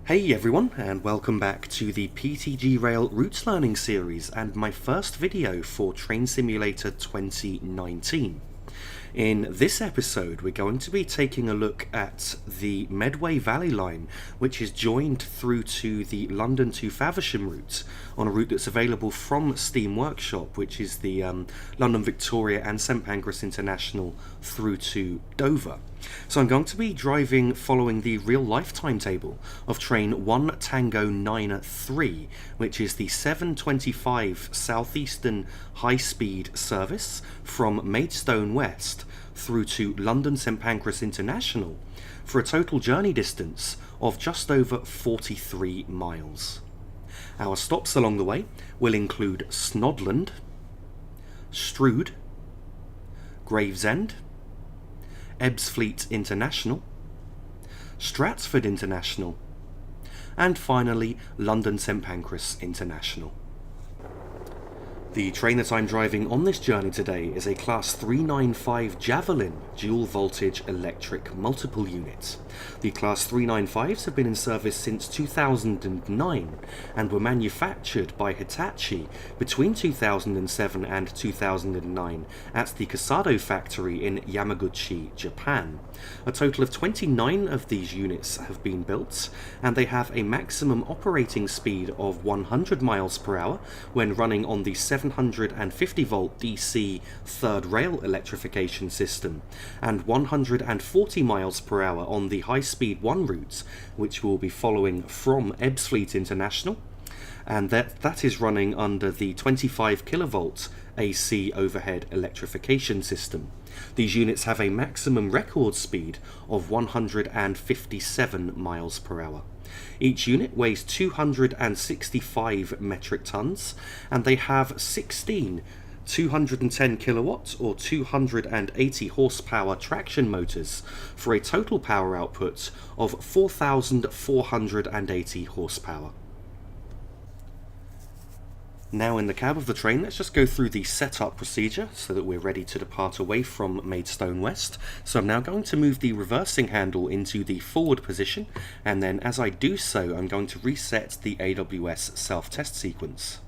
Hey everyone, and welcome back to the PTG Rail Routes Learning Series and my first video for Train Simulator 2019. In this episode, we're going to be taking a look at the Medway Valley Line, which is joined through to the London to Faversham route, on a route that's available from Steam Workshop, which is the London Victoria and St Pancras International through to Dover. So I'm going to be driving following the real-life timetable of train 1 Tango 93, which is the 7:25 Southeastern high-speed service from Maidstone West through to London St Pancras International for a total journey distance of just over 43 miles. Our stops along the way will include Snodland, Strood, Gravesend, Ebbsfleet International, Stratford International, and finally London St Pancras International. The train that I'm driving on this journey today is a Class 395 Javelin dual voltage electric multiple unit. The Class 395s have been in service since 2009 and were manufactured by Hitachi between 2007 and 2009 at the Kasado factory in Yamaguchi, Japan. A total of 29 of these units have been built, and they have a maximum operating speed of 100 miles per hour when running on the 750 volt DC third rail electrification system, and 140 miles per hour on the high-speed 1 route, which will be following from Ebbsfleet International, and that is running under the 25 kilovolt AC overhead electrification system. These units have a maximum record speed of 157 miles per hour. Each unit weighs 265 metric tons, and they have 16 210 kilowatt or 280 horsepower traction motors for a total power output of 4,480 horsepower. Now in the cab of the train, let's just go through the setup procedure so that we're ready to depart away from Maidstone West. So I'm now going to move the reversing handle into the forward position, and then as I do so, I'm going to reset the AWS self-test sequence.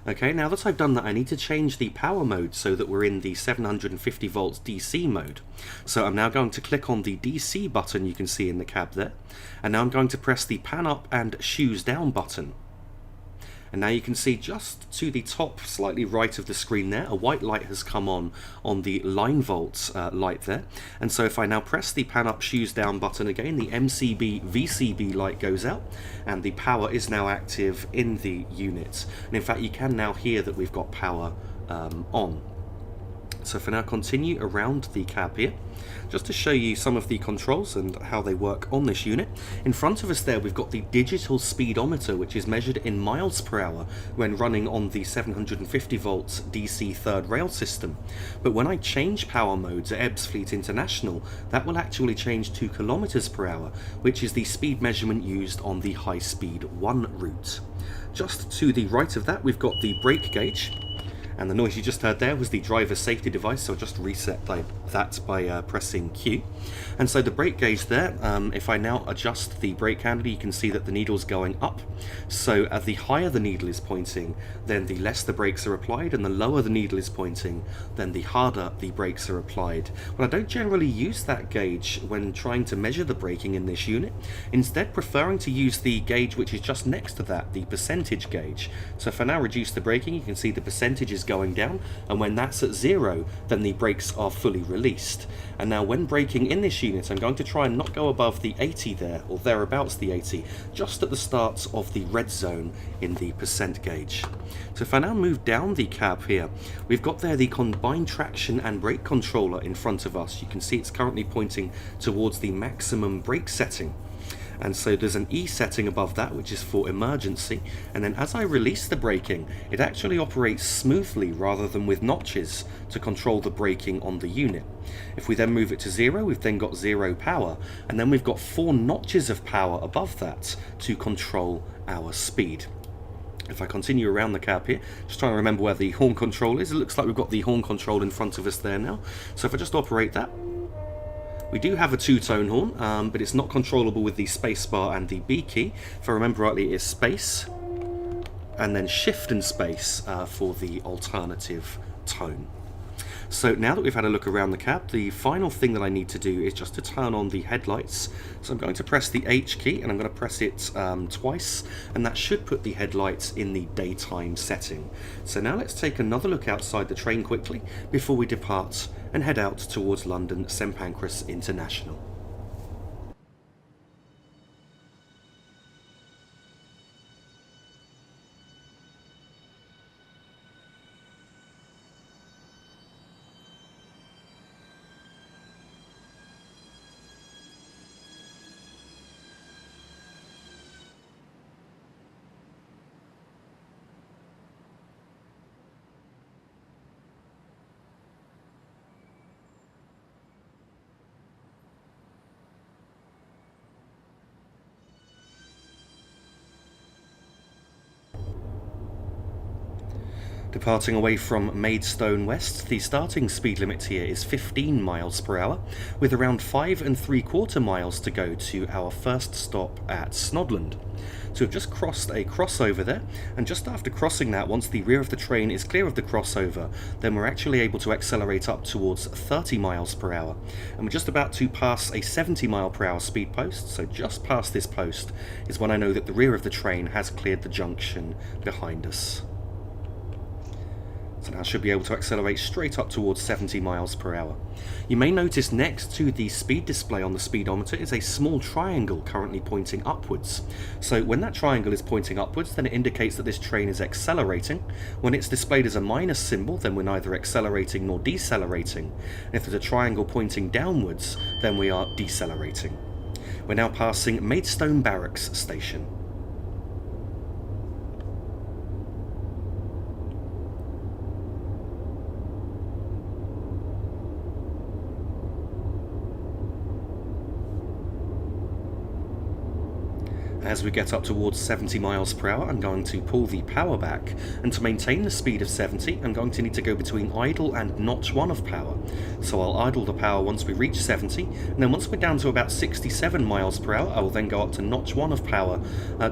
Okay, now that I've done that, I need to change the power mode so that we're in the 750 volts DC mode. So I'm now going to click on the DC button you can see in the cab there, and now I'm going to press the pan up and shoes down button. And now you can see just to the top, slightly right of the screen there, a white light has come on the line volt light there. And so if I now press the pan up, shoes down button again, the MCB VCB light goes out, and the power is now active in the unit. And in fact, you can now hear that we've got power on. So for now, continue around the cab here, just to show you some of the controls and how they work on this unit. In front of us there, we've got the digital speedometer, which is measured in miles per hour when running on the 750 volts DC third rail system. But when I change power mode to Ebbsfleet International, that will actually change to kilometers per hour, which is the speed measurement used on the high speed 1 route. Just to the right of that, we've got the brake gauge. And the noise you just heard there was the driver's safety device, so I'll just reset that by pressing Q. And so the brake gauge there, if I now adjust the brake handle, you can see that the needle's going up. So the higher the needle is pointing, then the less the brakes are applied, and the lower the needle is pointing, then the harder the brakes are applied. But I don't generally use that gauge when trying to measure the braking in this unit, instead preferring to use the gauge which is just next to that, the percentage gauge. So if I now reduce the braking, you can see the percentage is going down, and when that's at 0, then the brakes are fully released. And now when braking in this unit, I'm going to try and not go above the 80 there, or thereabouts the 80, just at the start of the red zone in the percent gauge. So if I now move down the cab here, we've got there the combined traction and brake controller in front of us. You can see it's currently pointing towards the maximum brake setting. And so there's an E setting above that, which is for emergency, and then as I release the braking, it actually operates smoothly rather than with notches to control the braking on the unit. If we then move it to 0, we've then got 0 power, and then we've got 4 notches of power above that to control our speed. If I continue around the cab here, just trying to remember where the horn control is, it looks like we've got the horn control in front of us there now. So if I just operate that, We do have a two-tone horn, but it's not controllable with the space bar and the B key. If I remember rightly, it's space and then shift and space for the alternative tone. So now that we've had a look around the cab, the final thing that I need to do is just to turn on the headlights. So I'm going to press the H key and I'm going to press it twice, and that should put the headlights in the daytime setting. So now let's take another look outside the train quickly before we depart and head out towards London St Pancras International. Departing away from Maidstone West, the starting speed limit here is 15 miles per hour, with around 5 3/4 miles to go to our first stop at Snodland. So we've just crossed a crossover there, and just after crossing that, once the rear of the train is clear of the crossover, then we're actually able to accelerate up towards 30 miles per hour. And we're just about to pass a 70 mile per hour speed post, so just past this post is when I know that the rear of the train has cleared the junction behind us. So now I should be able to accelerate straight up towards 70 miles per hour. You may notice next to the speed display on the speedometer is a small triangle currently pointing upwards. So when that triangle is pointing upwards, then it indicates that this train is accelerating. When it's displayed as a minus symbol, then we're neither accelerating nor decelerating. And if there's a triangle pointing downwards, then we are decelerating. We're now passing Maidstone Barracks Station. As we get up towards 70 miles per hour, I'm going to pull the power back, and to maintain the speed of 70, I'm going to need to go between idle and notch 1 of power. So I'll idle the power once we reach 70, and then once we're down to about 67 miles per hour, I will then go up to notch 1 of power,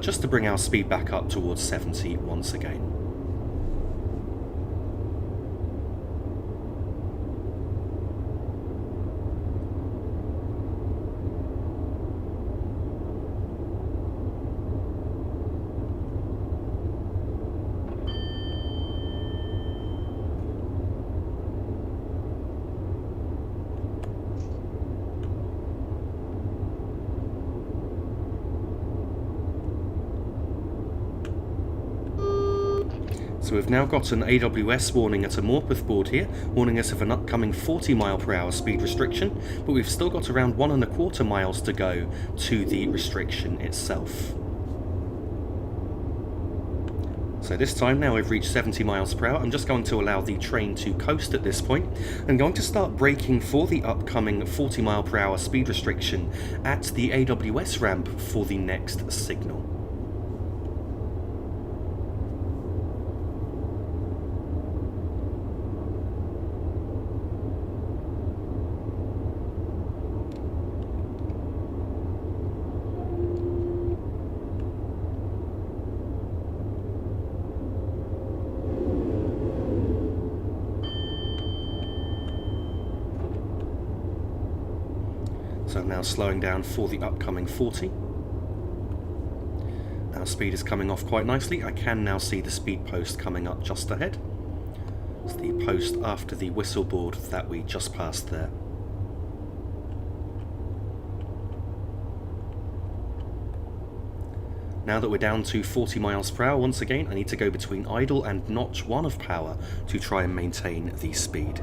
just to bring our speed back up towards 70 once again. So we've now got an AWS warning at a Morpeth board here, warning us of an upcoming 40 mile per hour speed restriction, but we've still got around 1 1/4 miles to go to the restriction itself. So this time, now we've reached 70 miles per hour, I'm just going to allow the train to coast at this point. I'm going to start braking for the upcoming 40 mile per hour speed restriction at the AWS ramp for the next signal. So I'm now slowing down for the upcoming 40. Our speed is coming off quite nicely. I can now see the speed post coming up just ahead. It's the post after the whistle board that we just passed there. Now that we're down to 40 miles per hour, once again, I need to go between idle and notch 1 of power to try and maintain the speed.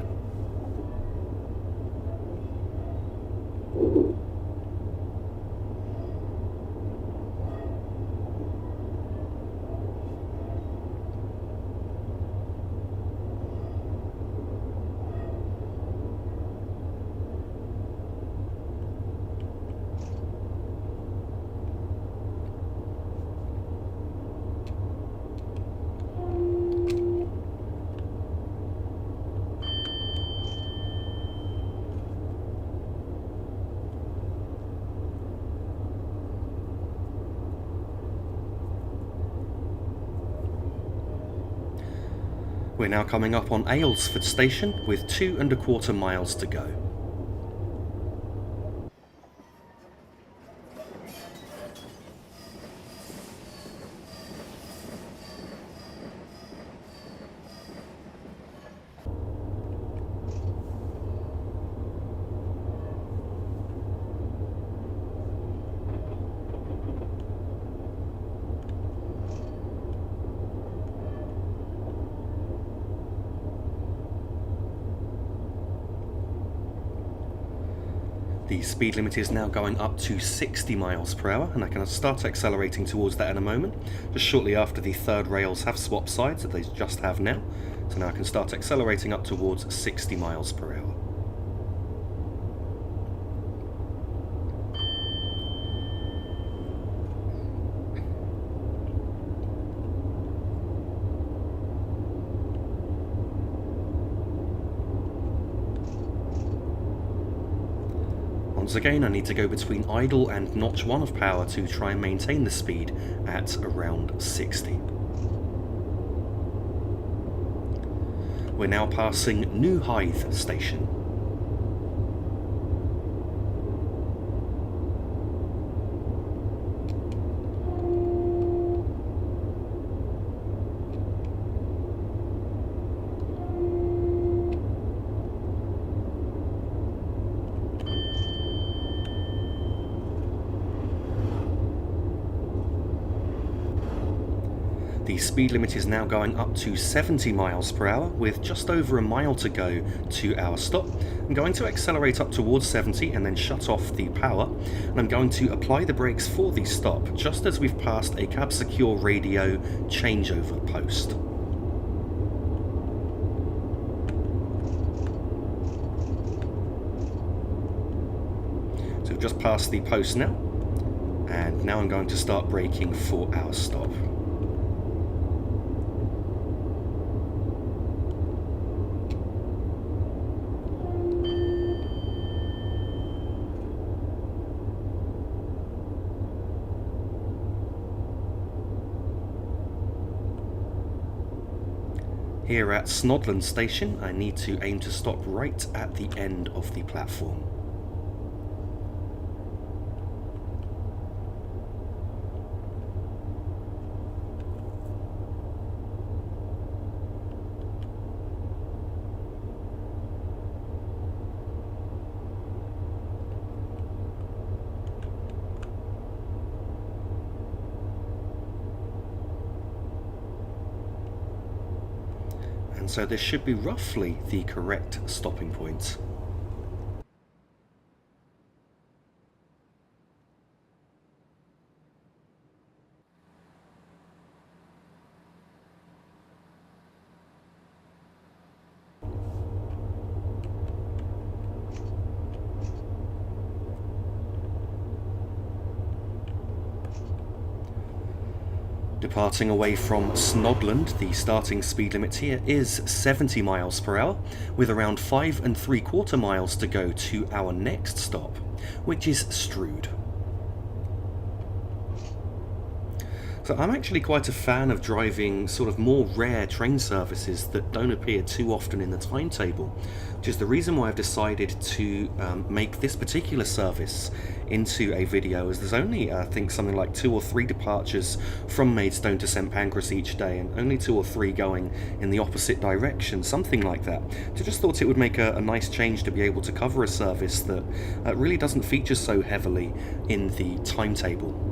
We're now coming up on Aylesford Station with 2¼ miles to go. The speed limit is now going up to 60 miles per hour, and I can start accelerating towards that in a moment, just shortly after the third rails have swapped sides that they just have now. So now I can start accelerating up towards 60 miles per hour. Once again, I need to go between idle and notch 1 of power to try and maintain the speed at around 60. We're now passing New Hythe Station. The speed limit is now going up to 70 miles per hour with just over a mile to go to our stop. I'm going to accelerate up towards 70 and then shut off the power, and I'm going to apply the brakes for the stop just as we've passed a cab secure radio changeover post. So we've just passed the post now, and now I'm going to start braking for our stop. Here at Snodland Station, I need to aim to stop right at the end of the platform. And so this should be roughly the correct stopping point. Departing away from Snodland, the starting speed limit here is 70 miles per hour, with around 5¾ miles to go to our next stop, which is Strood. So I'm actually quite a fan of driving sort of more rare train services that don't appear too often in the timetable, which is the reason why I've decided to make this particular service into a video, as there's only, I think, something like 2 or 3 departures from Maidstone to St Pancras each day, and only 2 or 3 going in the opposite direction, something like that. So just thought it would make a nice change to be able to cover a service that really doesn't feature so heavily in the timetable.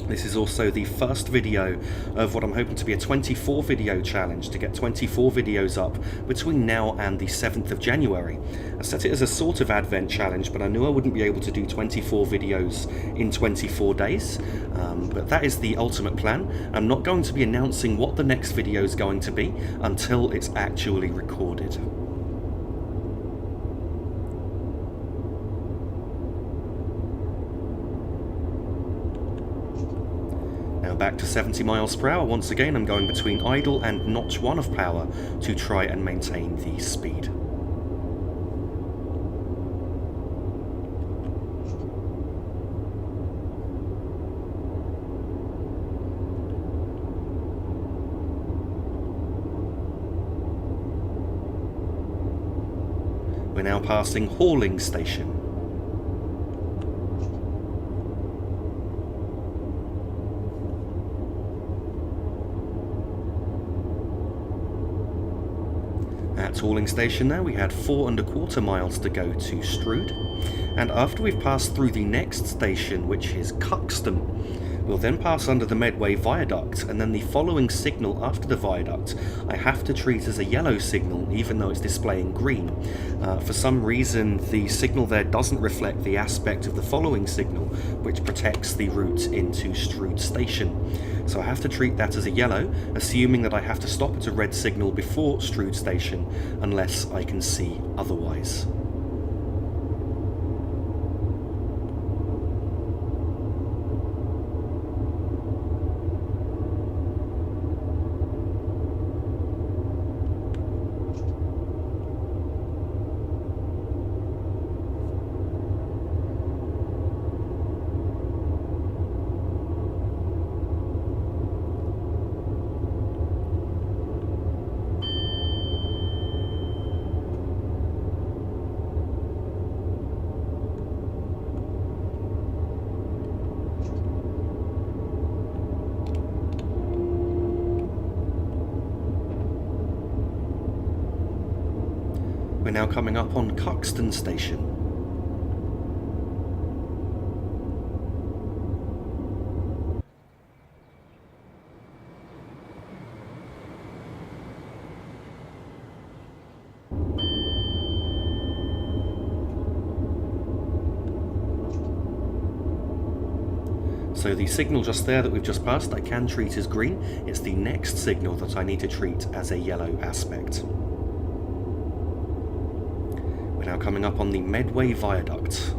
This is also the first video of what I'm hoping to be a 24 video challenge, to get 24 videos up between now and the 7th of January. I set it as a sort of advent challenge, but I knew I wouldn't be able to do 24 videos in 24 days. But that is the ultimate plan. I'm not going to be announcing what the next video is going to be until it's actually recorded. Back to 70 miles per hour. Once again, I'm going between idle and notch 1 of power to try and maintain the speed. We're now passing Hauling Station. At Hauling Station now, we had 4¼ miles to go to Strood, and after we've passed through the next station, which is Cuxton, we'll then pass under the Medway Viaduct, and then the following signal after the viaduct I have to treat as a yellow signal even though it's displaying green. For some reason the signal there doesn't reflect the aspect of the following signal, which protects the route into Strood Station. So I have to treat that as a yellow, assuming that I have to stop at a red signal before Strood Station unless I can see otherwise. We're now coming up on Cuxton Station. So the signal just there that we've just passed I can treat as green. It's the next signal that I need to treat as a yellow aspect. We're now coming up on the Medway Viaduct.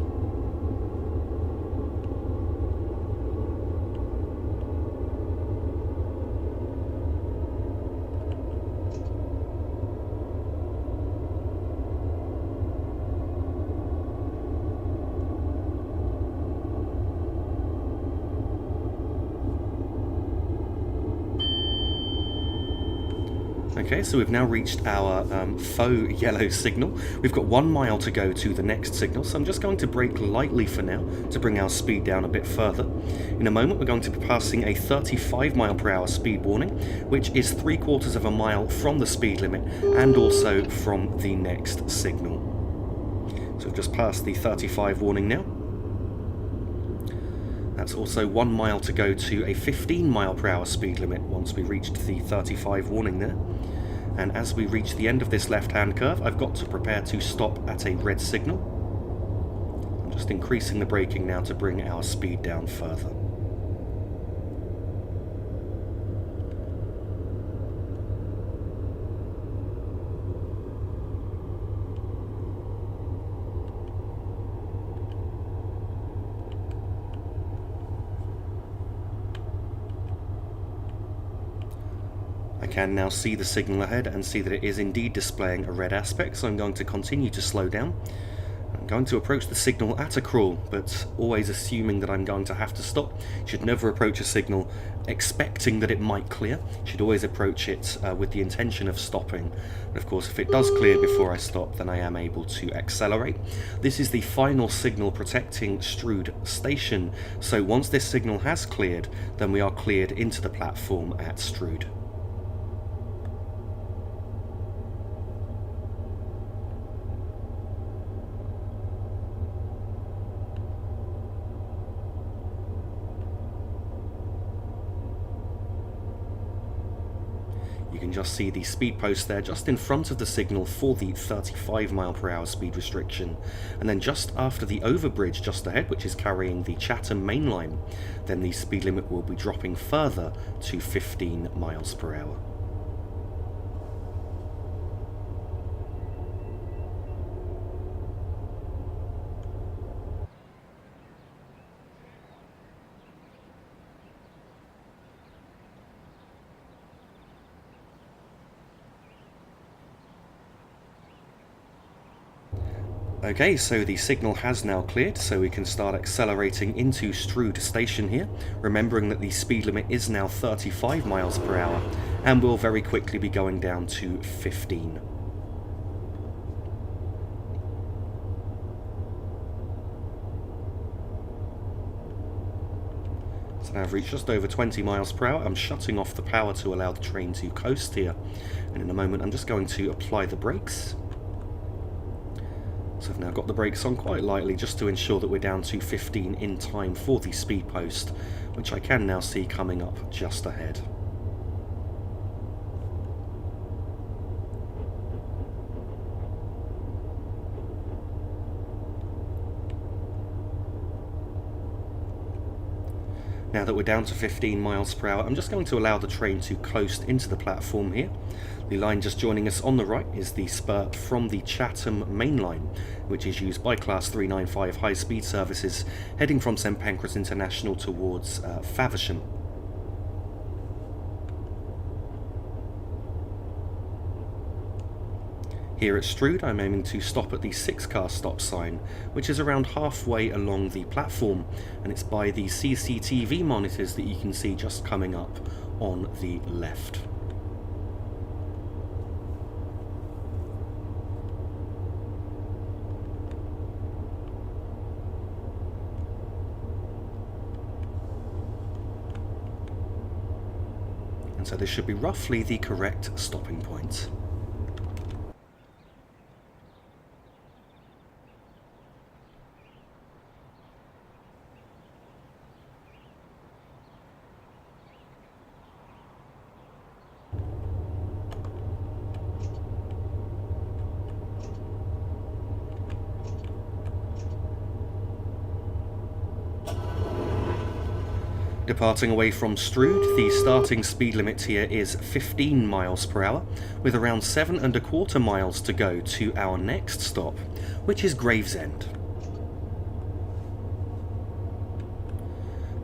Okay, so we've now reached our faux yellow signal. We've got 1 mile to go to the next signal, so I'm just going to brake lightly for now to bring our speed down a bit further. In a moment we're going to be passing a 35 mph speed warning, which is 3/4 mile from the speed limit and also from the next signal. So we've just passed the 35 warning now. That's also 1 mile to go to a 15 mph speed limit once we reached the 35 warning there. And as we reach the end of this left-hand curve, I've got to prepare to stop at a red signal. I'm just increasing the braking now to bring our speed down further. I can now see the signal ahead and see that it is indeed displaying a red aspect, so I'm going to continue to slow down. I'm going to approach the signal at a crawl, but always assuming that I'm going to have to stop. You should never approach a signal expecting that it might clear. You should always approach it with the intention of stopping. And of course, if it does clear before I stop, then I am able to accelerate. This is the final signal protecting Strood Station, so once this signal has cleared, then we are cleared into the platform at Strood. You can just see the speed post there just in front of the signal for the 35 mph speed restriction, and then just after the overbridge just ahead, which is carrying the Chatham main line, then the speed limit will be dropping further to 15 mph. Okay, so the signal has now cleared, so we can start accelerating into Strood Station here, remembering that the speed limit is now 35 mph, and will very quickly be going down to 15. So now I've reached just over 20 miles per hour. I'm shutting off the power to allow the train to coast here. And in a moment I'm just going to apply the brakes. So I've now got the brakes on quite lightly just to ensure that we're down to 15 in time for the speed post, which I can now see coming up just ahead. Now that we're down to 15 miles per hour, I'm just going to allow the train to coast into the platform here. The line just joining us on the right is the spur from the Chatham Main Line, which is used by Class 395 high-speed services heading from St Pancras International towards Faversham. Here at Strood, I'm aiming to stop at the 6-car stop sign, which is around halfway along the platform, and it's by the CCTV monitors that you can see just coming up on the left. And so this should be roughly the correct stopping point. Departing away from Strood, the starting speed limit here is 15 miles per hour, with around 7¼ miles to go to our next stop, which is Gravesend.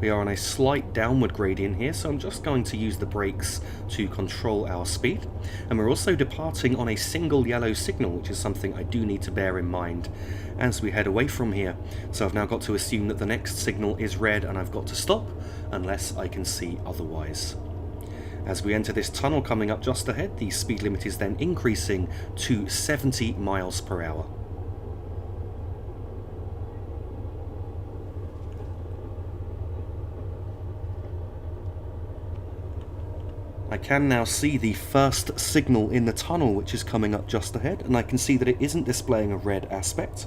We are on a slight downward gradient here, so I'm just going to use the brakes to control our speed. And we're also departing on a single yellow signal, which is something I do need to bear in mind as we head away from here. So I've now got to assume that the next signal is red and I've got to stop, unless I can see otherwise. As we enter this tunnel coming up just ahead, the speed limit is then increasing to 70 miles per hour. I can now see the first signal in the tunnel, which is coming up just ahead, and I can see that it isn't displaying a red aspect.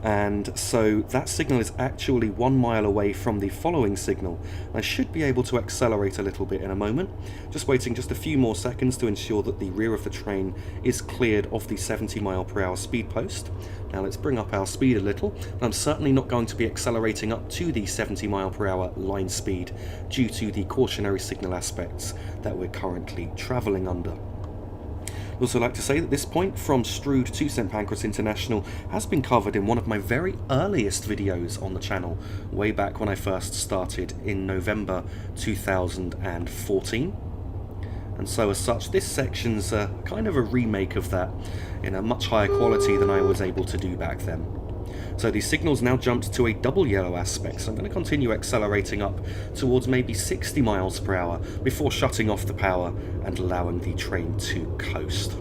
And so that signal is actually 1 mile away from the following signal. I should be able to accelerate a little bit in a moment. Just waiting just a few more seconds to ensure that the rear of the train is cleared of the 70 mile per hour speed post. Now let's bring up our speed a little. I'm certainly not going to be accelerating up to the 70 mile per hour line speed due to the cautionary signal aspects that we're currently travelling under. I'd also like to say that this point from Strood to St Pancras International has been covered in one of my very earliest videos on the channel, way back when I first started in November 2014. And so as such, this section's kind of a remake of that in a much higher quality than I was able to do back then. So the signal's now jumped to a double yellow aspect, so I'm going to continue accelerating up towards maybe 60 miles per hour before shutting off the power and allowing the train to coast.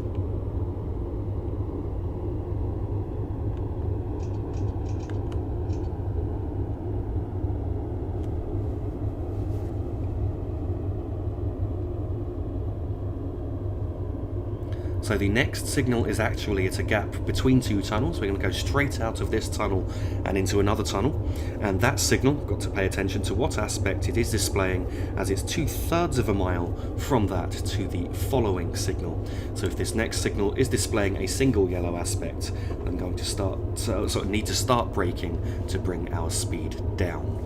So the next signal is actually at a gap between two tunnels. We're going to go straight out of this tunnel and into another tunnel. And that signal, got to pay attention to what aspect it is displaying, as it's 2/3 of a mile from that to the following signal. So if this next signal is displaying a single yellow aspect, I'm going to need to start braking to bring our speed down.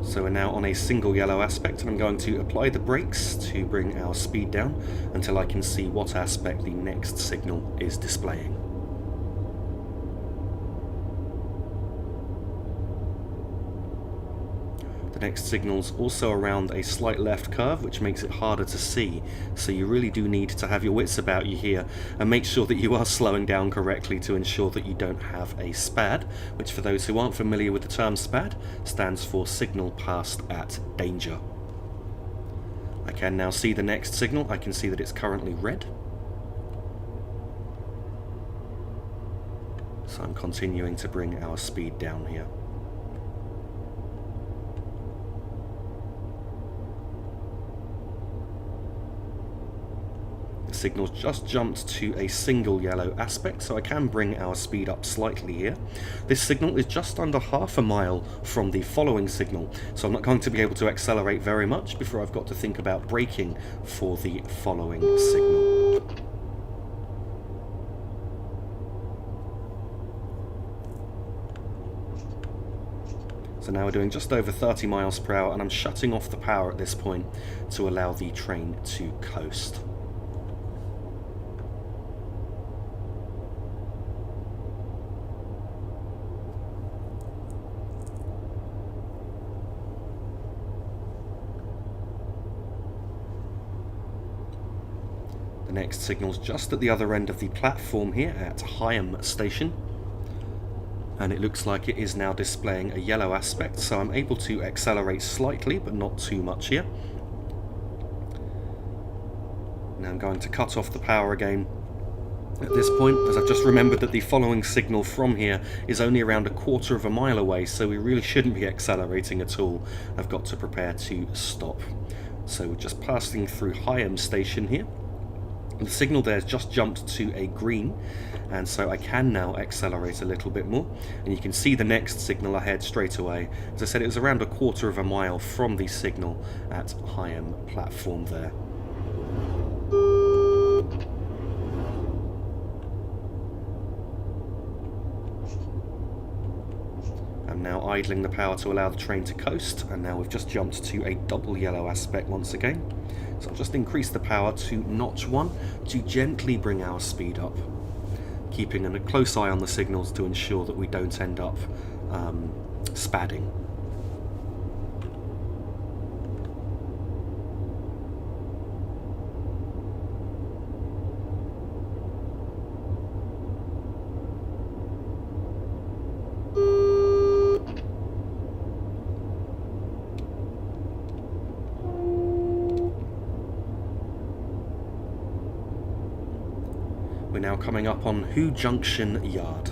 So we're now on a single yellow aspect, and I'm going to apply the brakes to bring our speed down until I can see what aspect the next signal is displaying. The next signal's also around a slight left curve, which makes it harder to see, so you really do need to have your wits about you here and make sure that you are slowing down correctly to ensure that you don't have a SPAD, which for those who aren't familiar with the term SPAD, stands for Signal Passed at Danger. I can now see the next signal. I can see that it's currently red. So I'm continuing to bring our speed down here. The signal's just jumped to a single yellow aspect, so I can bring our speed up slightly here. This signal is just under half a mile from the following signal, so I'm not going to be able to accelerate very much before I've got to think about braking for the following signal. So now we're doing just over 30 miles per hour, and I'm shutting off the power at this point to allow the train to coast. The next signal's just at the other end of the platform here at Higham Station, and it looks like it is now displaying a yellow aspect, so I'm able to accelerate slightly but not too much here. Now I'm going to cut off the power again at this point, as I've just remembered that the following signal from here is only around a quarter of a mile away, so we really shouldn't be accelerating at all. I've got to prepare to stop. So we're just passing through Higham Station here. The signal there has just jumped to a green, and so I can now accelerate a little bit more, and you can see the next signal ahead straight away. As I said, it was around a quarter of a mile from the signal at Higham platform there. I'm now idling the power to allow the train to coast, and now we've just jumped to a double yellow aspect once again. So I'll just increase the power to notch 1 to gently bring our speed up, keeping a close eye on the signals to ensure that we don't end up spadding. We're now coming up on Who Junction Yard.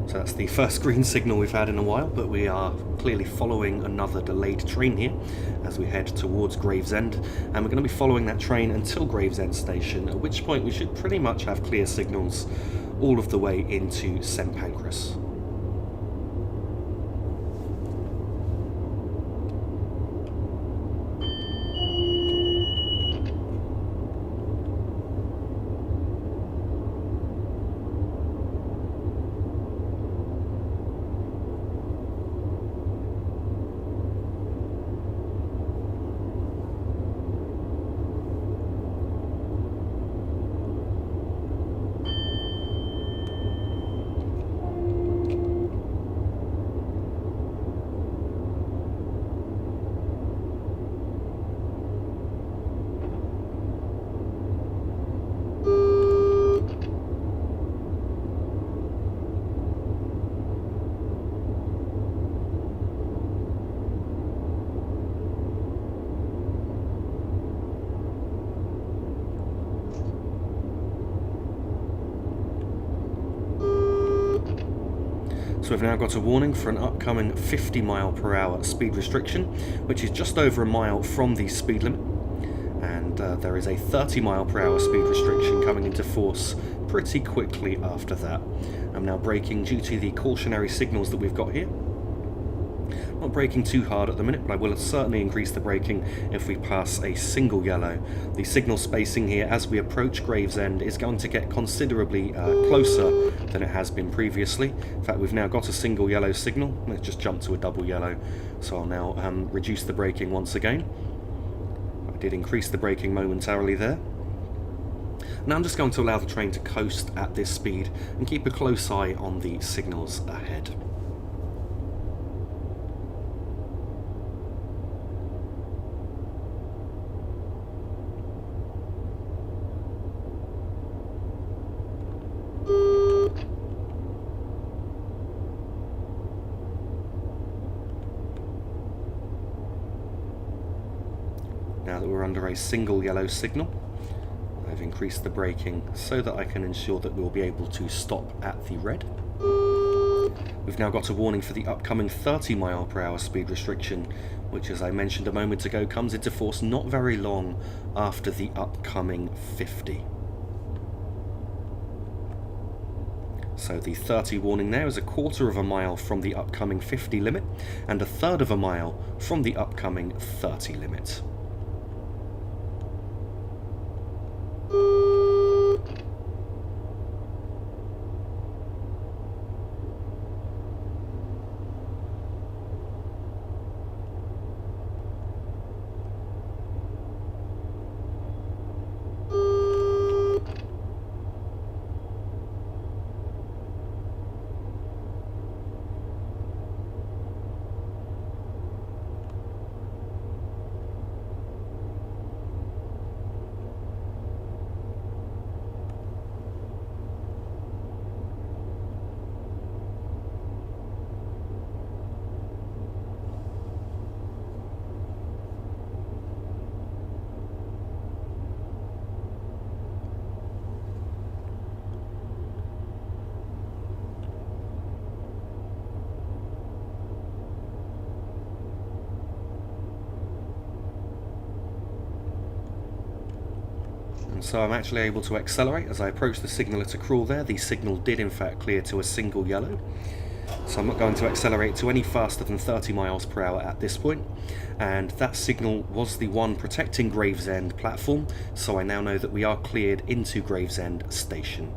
So that's the first green signal we've had in a while, but we are clearly following another delayed train here as we head towards Gravesend, and we're going to be following that train until Gravesend station, at which point we should pretty much have clear signals all of the way into St Pancras. we've now got a warning for an upcoming 50 mile per hour speed restriction, which is just over a mile from the speed limit. And there is a 30 mile per hour speed restriction coming into force pretty quickly after that. I'm now braking due to the cautionary signals that we've got here. Not braking too hard at the minute, but I will certainly increase the braking if we pass a single yellow. The signal spacing here as we approach Gravesend is going to get considerably closer than it has been previously. In fact, we've now got a single yellow signal. Let's just jump to a double yellow. So I'll now reduce the braking once again. I did increase the braking momentarily there. Now I'm just going to allow the train to coast at this speed and keep a close eye on the signals ahead. Now that we're under a single yellow signal, I've increased the braking so that I can ensure that we'll be able to stop at the red. We've now got a warning for the upcoming 30 mile per hour speed restriction, which, as I mentioned a moment ago, comes into force not very long after the upcoming 50. So the 30 warning there is a quarter of a mile from the upcoming 50 limit and a third of a mile from the upcoming 30 limit. And so I'm actually able to accelerate as I approach the signal at a crawl there. The signal did in fact clear to a single yellow. So I'm not going to accelerate to any faster than 30 miles per hour at this point. And that signal was the one protecting Gravesend platform, so I now know that we are cleared into Gravesend station.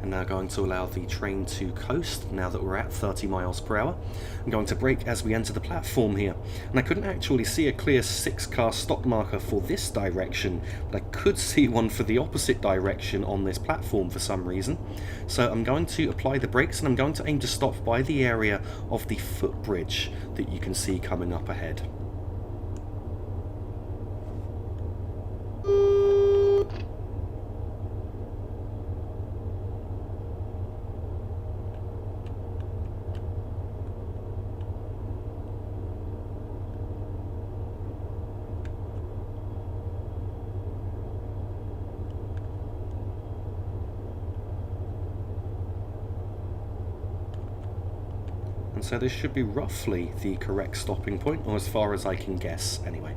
And now going to allow the train to coast now that we're at 30 miles per hour. I'm going to brake as we enter the platform here. And I couldn't actually see a clear 6-car stop marker for this direction, but I could see one for the opposite direction on this platform for some reason. So I'm going to apply the brakes and I'm going to aim to stop by the area of the footbridge that you can see coming up ahead. And so this should be roughly the correct stopping point, or as far as I can guess anyway.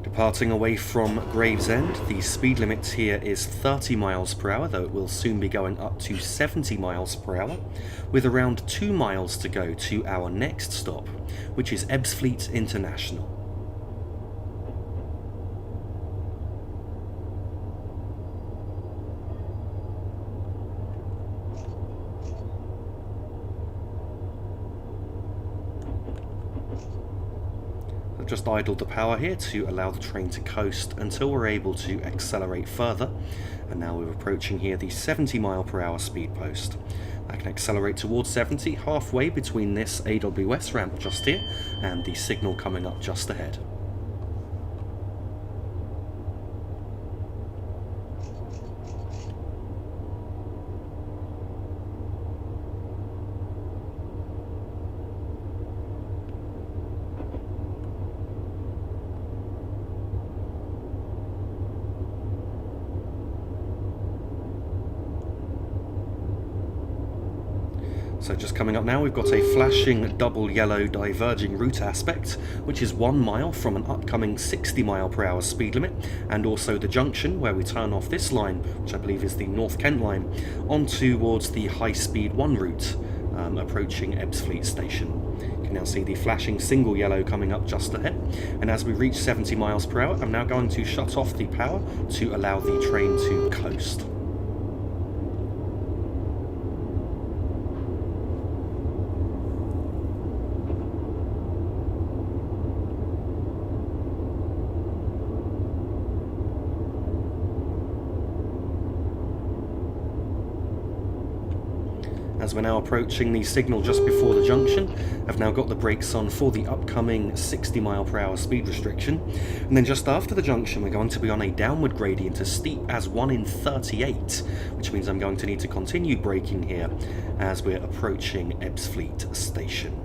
Departing away from Gravesend, the speed limit here is 30 miles per hour, though it will soon be going up to 70 miles per hour, with around 2 miles to go to our next stop, which is Ebbsfleet International. I've just idled the power here to allow the train to coast until we're able to accelerate further, and now we're approaching here the 70 mph speed post. I can accelerate towards 70, halfway between this AWS ramp just here and the signal coming up just ahead. So just coming up now, we've got a flashing double yellow diverging route aspect, which is 1 mile from an upcoming 60 mph speed limit, and also the junction where we turn off this line, which I believe is the North Kent line, on towards the high-speed 1 route, approaching Ebbsfleet station. You can now see the flashing single yellow coming up just ahead, and as we reach 70 mph, I'm now going to shut off the power to allow the train to coast. As we're now approaching the signal just before the junction, I've now got the brakes on for the upcoming 60 mph speed restriction, and then just after the junction we're going to be on a downward gradient as steep as 1 in 38, which means I'm going to need to continue braking here as we're approaching Ebbsfleet station.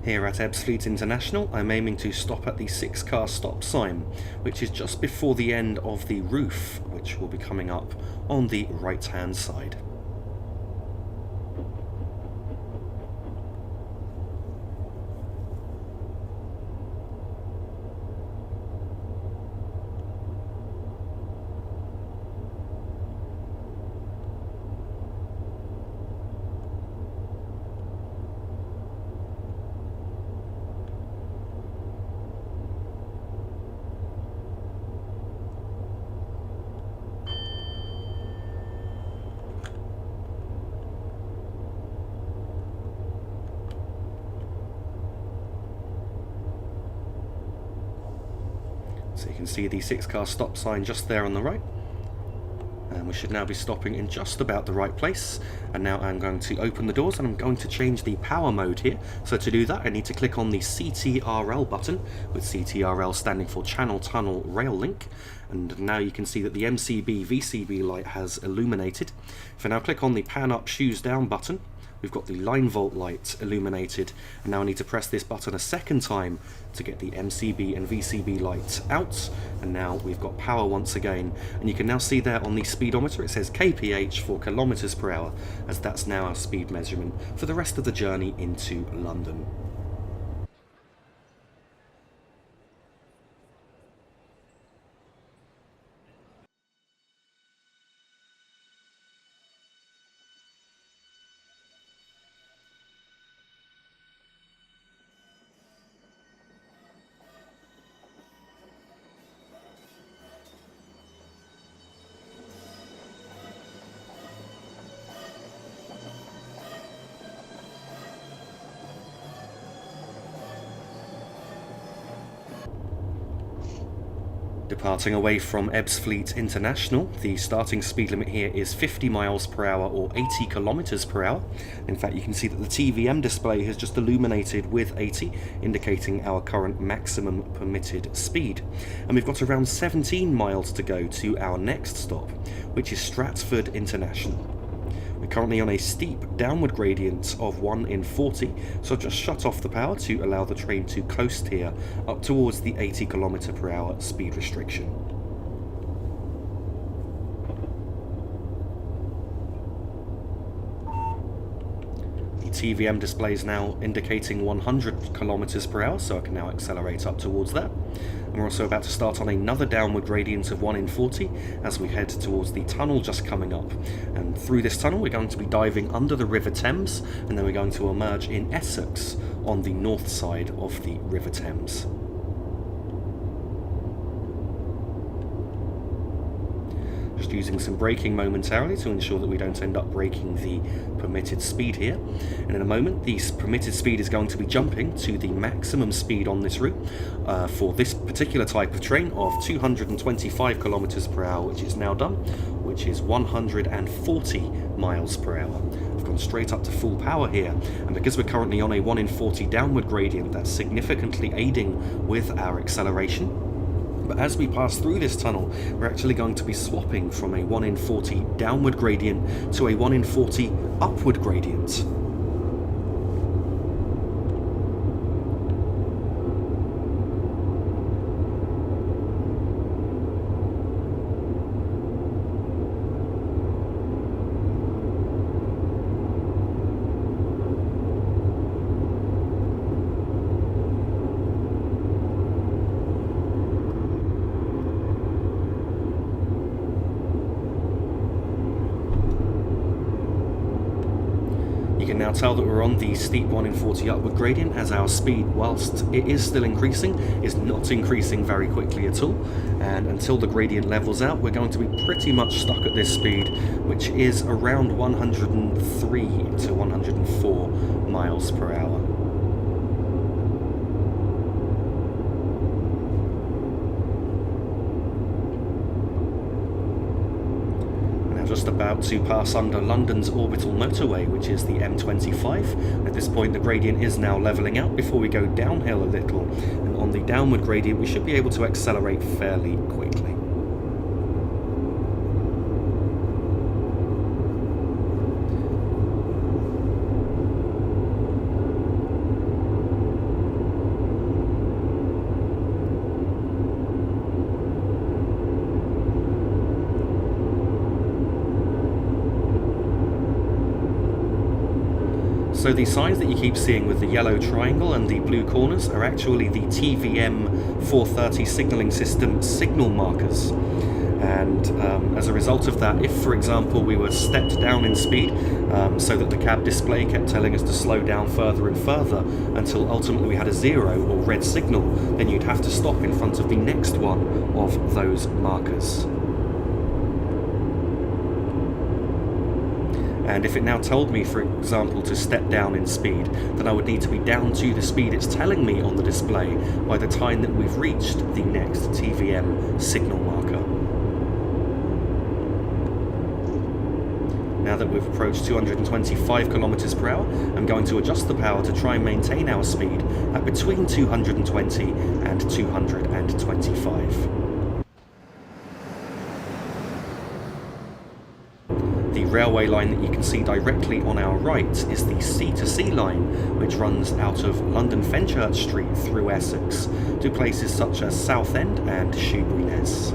Here at Ebbsfleet International, I'm aiming to stop at the 6-car stop sign, which is just before the end of the roof, which will be coming up on the right-hand side. So you can see the 6-car stop sign just there on the right. And we should now be stopping in just about the right place. And now I'm going to open the doors and I'm going to change the power mode here. So to do that I need to click on the CTRL button, with CTRL standing for Channel Tunnel Rail Link. And now you can see that the MCB VCB light has illuminated. If I now click on the Pan Up Shoes Down button, we've got the line vault light illuminated, and now I need to press this button a second time to get the MCB and VCB lights out, and now we've got power once again. And you can now see there on the speedometer it says kph for kilometers per hour, as that's now our speed measurement for the rest of the journey into London. Departing away from Ebbsfleet International, the starting speed limit here is 50 miles per hour or 80 kilometers per hour. In fact, you can see that the TVM display has just illuminated with 80, indicating our current maximum permitted speed. And we've got around 17 miles to go to our next stop, which is Stratford International. We're currently on a steep downward gradient of 1 in 40, so I've just shut off the power to allow the train to coast here up towards the 80 km per hour speed restriction. The TVM display is now indicating 100 kilometers per hour, so I can now accelerate up towards that. And we're also about to start on another downward gradient of 1 in 40 as we head towards the tunnel just coming up. And through this tunnel we're going to be diving under the River Thames, and then we're going to emerge in Essex on the north side of the River Thames. Just using some braking momentarily to ensure that we don't end up breaking the permitted speed here. And in a moment, the permitted speed is going to be jumping to the maximum speed on this route for this particular type of train of 225 kilometers per hour, which is now done, which is 140 miles per hour. I've gone straight up to full power here, and because we're currently on a 1 in 40 downward gradient, that's significantly aiding with our acceleration. But as we pass through this tunnel, we're actually going to be swapping from a 1 in 40 downward gradient to a 1 in 40 upward gradient. You can now tell that we're on the steep 1 in 40 upward gradient, as our speed, whilst it is still increasing, is not increasing very quickly at all. And until the gradient levels out, we're going to be pretty much stuck at this speed, which is around 103 to 104 miles per hour. Just about to pass under London's orbital motorway, which is the M25. At this point, the gradient is now levelling out before we go downhill a little, and on the downward gradient we should be able to accelerate fairly quickly. So the signs that you keep seeing with the yellow triangle and the blue corners are actually the TVM 430 signalling system signal markers. And as a result of that, if for example we were stepped down in speed so that the cab display kept telling us to slow down further and further until ultimately we had a 0 or red signal, then you'd have to stop in front of the next one of those markers. And if it now told me, for example, to step down in speed, then I would need to be down to the speed it's telling me on the display by the time that we've reached the next TVM signal marker. Now that we've approached 225 kilometers per hour, I'm going to adjust the power to try and maintain our speed at between 220 and 225. The railway line that you can see directly on our right is the C2C line, which runs out of London Fenchurch Street through Essex to places such as Southend and Shoebury-les.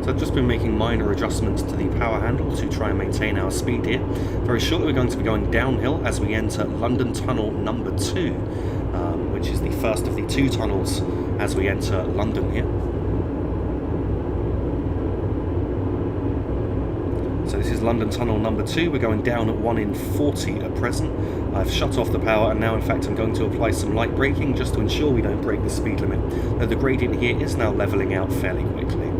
So I've just been making minor adjustments to the power handle to try and maintain our speed here. Very shortly we're going to be going downhill as we enter London Tunnel number 2, which is the first of the 2 tunnels as we enter London here. So this is London Tunnel number 2. We're going down at 1 in 40 at present. I've shut off the power and now in fact I'm going to apply some light braking just to ensure we don't break the speed limit. Though the gradient here is now levelling out fairly quickly.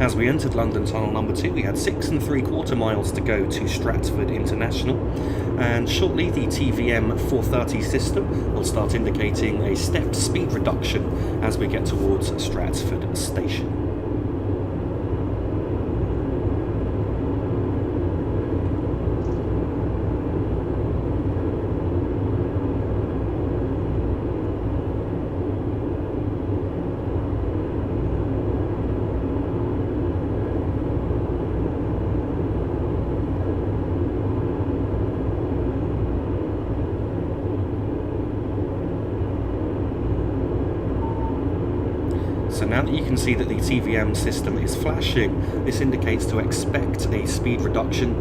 As we entered London Tunnel number 2, we had 6 3/4 miles to go to Stratford International, and shortly the TVM 430 system will start indicating a stepped speed reduction as we get towards Stratford Station. So now that you can see that the TVM system is flashing, this indicates to expect a speed reduction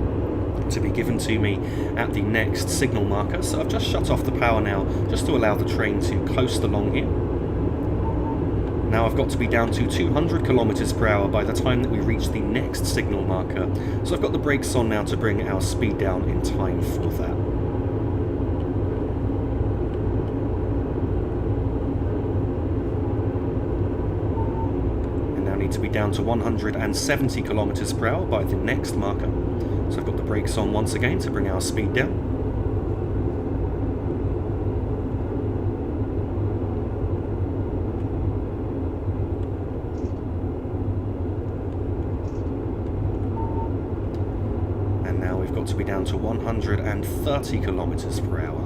to be given to me at the next signal marker. So I've just shut off the power now, just to allow the train to coast along here. Now I've got to be down to 200 kilometers per hour by the time that we reach the next signal marker. So I've got the brakes on now to bring our speed down in time for that. To be down to 170 kilometers per hour by the next marker. So I've got the brakes on once again to bring our speed down. And now we've got to be down to 130 kilometers per hour.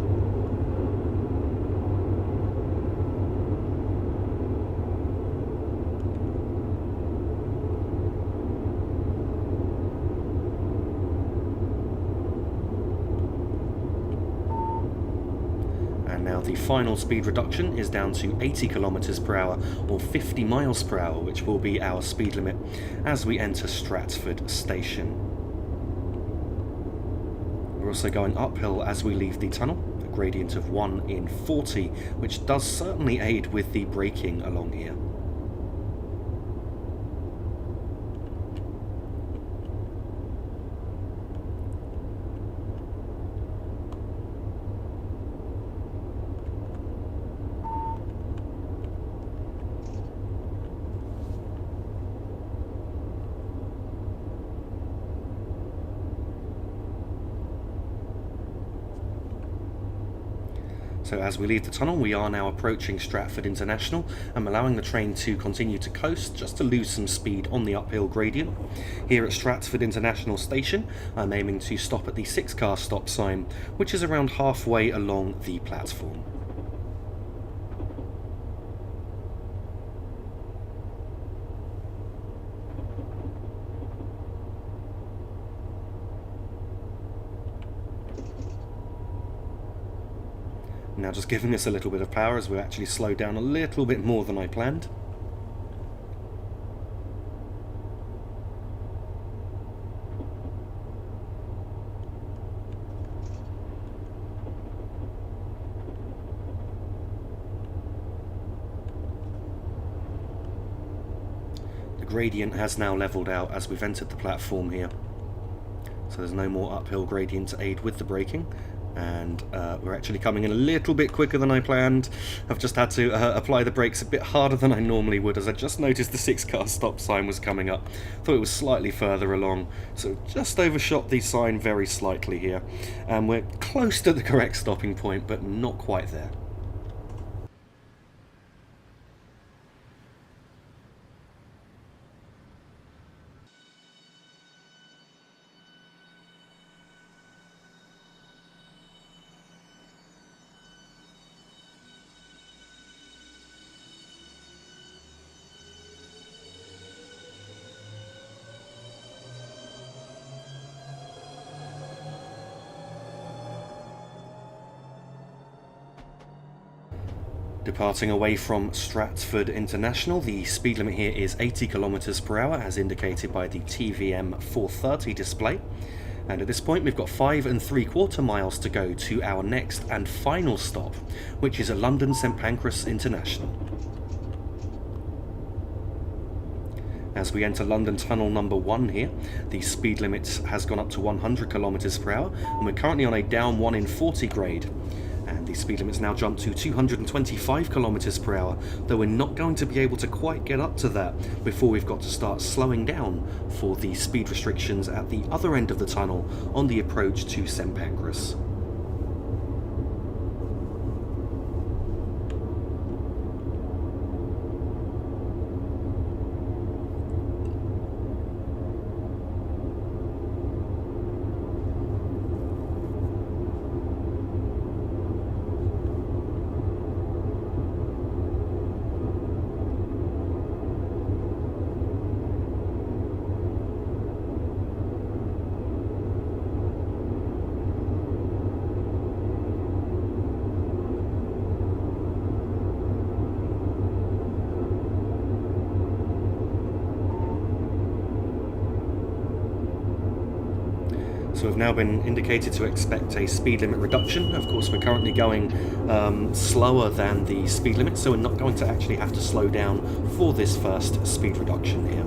Now the final speed reduction is down to 80 kilometers per hour or 50 miles per hour, which will be our speed limit as we enter Stratford Station. We're also going uphill as we leave the tunnel, a gradient of 1 in 40, which does certainly aid with the braking along here. So as we leave the tunnel, we are now approaching Stratford International. I'm allowing the train to continue to coast just to lose some speed on the uphill gradient. Here at Stratford International Station, I'm aiming to stop at the 6-car stop sign, which is around halfway along the platform. Now just giving us a little bit of power as we actually slow down a little bit more than I planned. The gradient has now levelled out as we've entered the platform here. So there's no more uphill gradient to aid with the braking. And we're actually coming in a little bit quicker than I planned. I've just had to apply the brakes a bit harder than I normally would, as I just noticed the 6-car stop sign was coming up. Thought it was slightly further along, so just overshot the sign very slightly here. And we're close to the correct stopping point, but not quite there. Departing away from Stratford International, the speed limit here is 80 km per hour as indicated by the TVM 430 display. And at this point we've got 5 3/4 miles to go to our next and final stop, which is at London St Pancras International. As we enter London Tunnel number 1 here, the speed limit has gone up to 100 km per hour, and we're currently on a down 1 in 40 grade. And the speed limit's now jumped to 225 kilometers per hour, though we're not going to be able to quite get up to that before we've got to start slowing down for the speed restrictions at the other end of the tunnel on the approach to St Pancras. So we've now been indicated to expect a speed limit reduction. Of course, we're currently going slower than the speed limit, so we're not going to actually have to slow down for this first speed reduction here.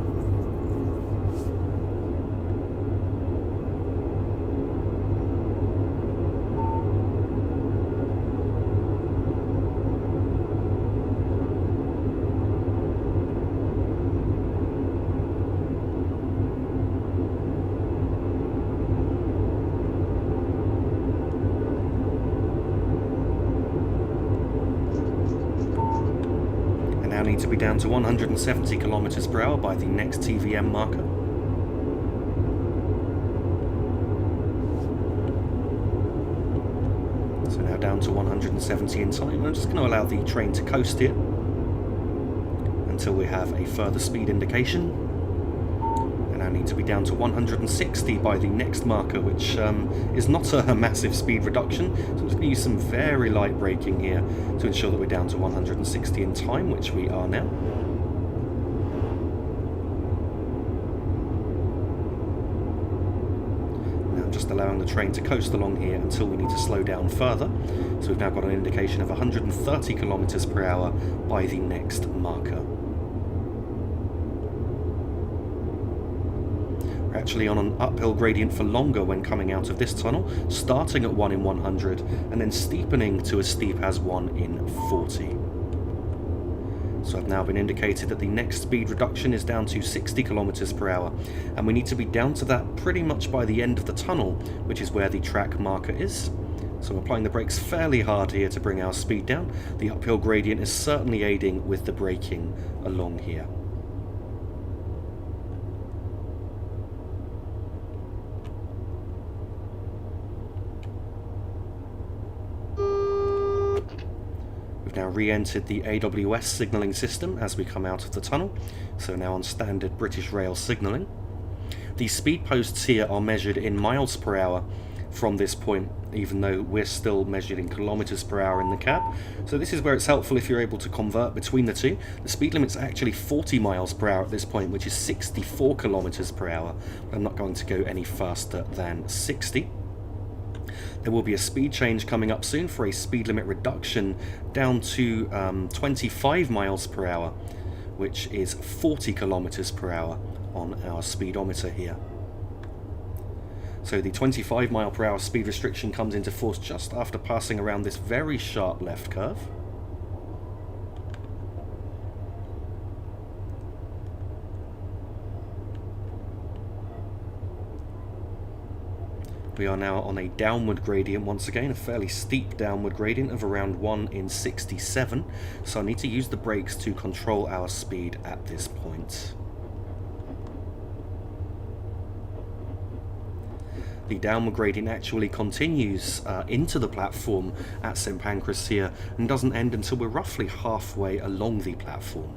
Need to be down to 170 kilometers per hour by the next TVM marker. So now down to 170 in time. I'm just going to allow the train to coast here until we have a further speed indication. And I need to be down to 160 by the next marker, which is not a massive speed reduction. So I'm just going to use some very light braking here to ensure that we're down to 160 in time, which we are now. Now I'm just allowing the train to coast along here until we need to slow down further. So we've now got an indication of 130 kilometers per hour by the next marker. Actually on an uphill gradient for longer when coming out of this tunnel, starting at 1 in 100 and then steepening to as steep as 1 in 40. So I've now been indicated that the next speed reduction is down to 60 kilometers per hour, and we need to be down to that pretty much by the end of the tunnel, which is where the track marker is. So I'm applying the brakes fairly hard here to bring our speed down. The uphill gradient is certainly aiding with the braking along here. Now re-entered the AWS signalling system as we come out of the tunnel, so now on standard British Rail signalling. The speed posts here are measured in miles per hour from this point, even though we're still measured in kilometers per hour in the cab. So this is where it's helpful if you're able to convert between the two. The speed limit's actually 40 miles per hour at this point, which is 64 kilometers per hour. I'm not going to go any faster than 60. There will be a speed change coming up soon for a speed limit reduction down to 25 miles per hour, which is 40 kilometers per hour on our speedometer here. So the 25 mile per hour speed restriction comes into force just after passing around this very sharp left curve. We are now on a downward gradient once again, a fairly steep downward gradient of around 1 in 67, so I need to use the brakes to control our speed at this point. The downward gradient actually continues into the platform at St Pancras here and doesn't end until we're roughly halfway along the platform.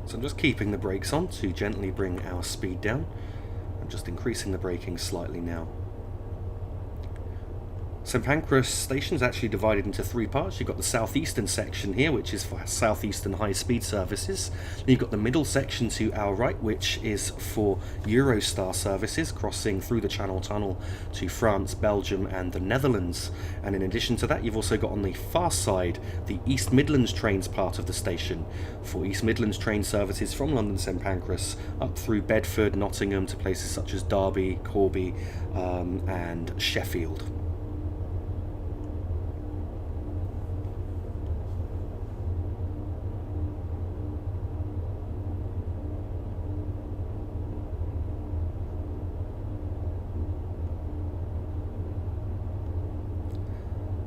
So I'm just keeping the brakes on to gently bring our speed down. I'm just increasing the braking slightly now. St Pancras station is actually divided into three parts. You've got the southeastern section here, which is for southeastern high-speed services. Then you've got the middle section to our right, which is for Eurostar services, crossing through the Channel Tunnel to France, Belgium and the Netherlands. And in addition to that, you've also got on the far side the East Midlands trains part of the station, for East Midlands train services from London St Pancras up through Bedford, Nottingham to places such as Derby, Corby and Sheffield.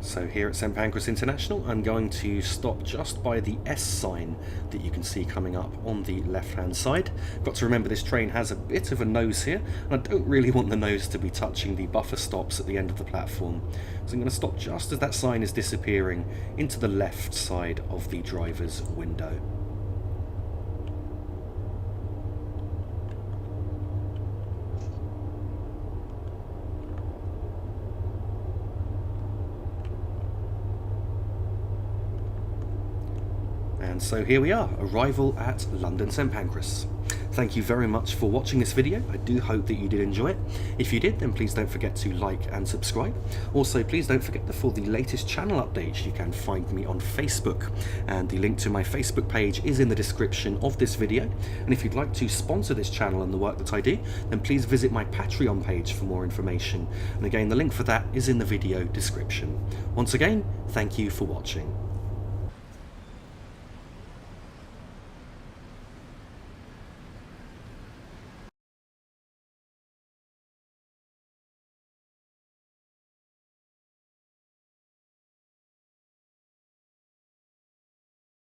So here at St Pancras International, I'm going to stop just by the S sign that you can see coming up on the left-hand side. Got to remember this train has a bit of a nose here, and I don't really want the nose to be touching the buffer stops at the end of the platform. So I'm going to stop just as that sign is disappearing into the left side of the driver's window. And so here we are, arrival at London St Pancras. Thank you very much for watching this video. I do hope that you did enjoy it. If you did, then please don't forget to like and subscribe. Also, please don't forget that for the latest channel updates, you can find me on Facebook. And the link to my Facebook page is in the description of this video. And if you'd like to sponsor this channel and the work that I do, then please visit my Patreon page for more information. And again, the link for that is in the video description. Once again, thank you for watching.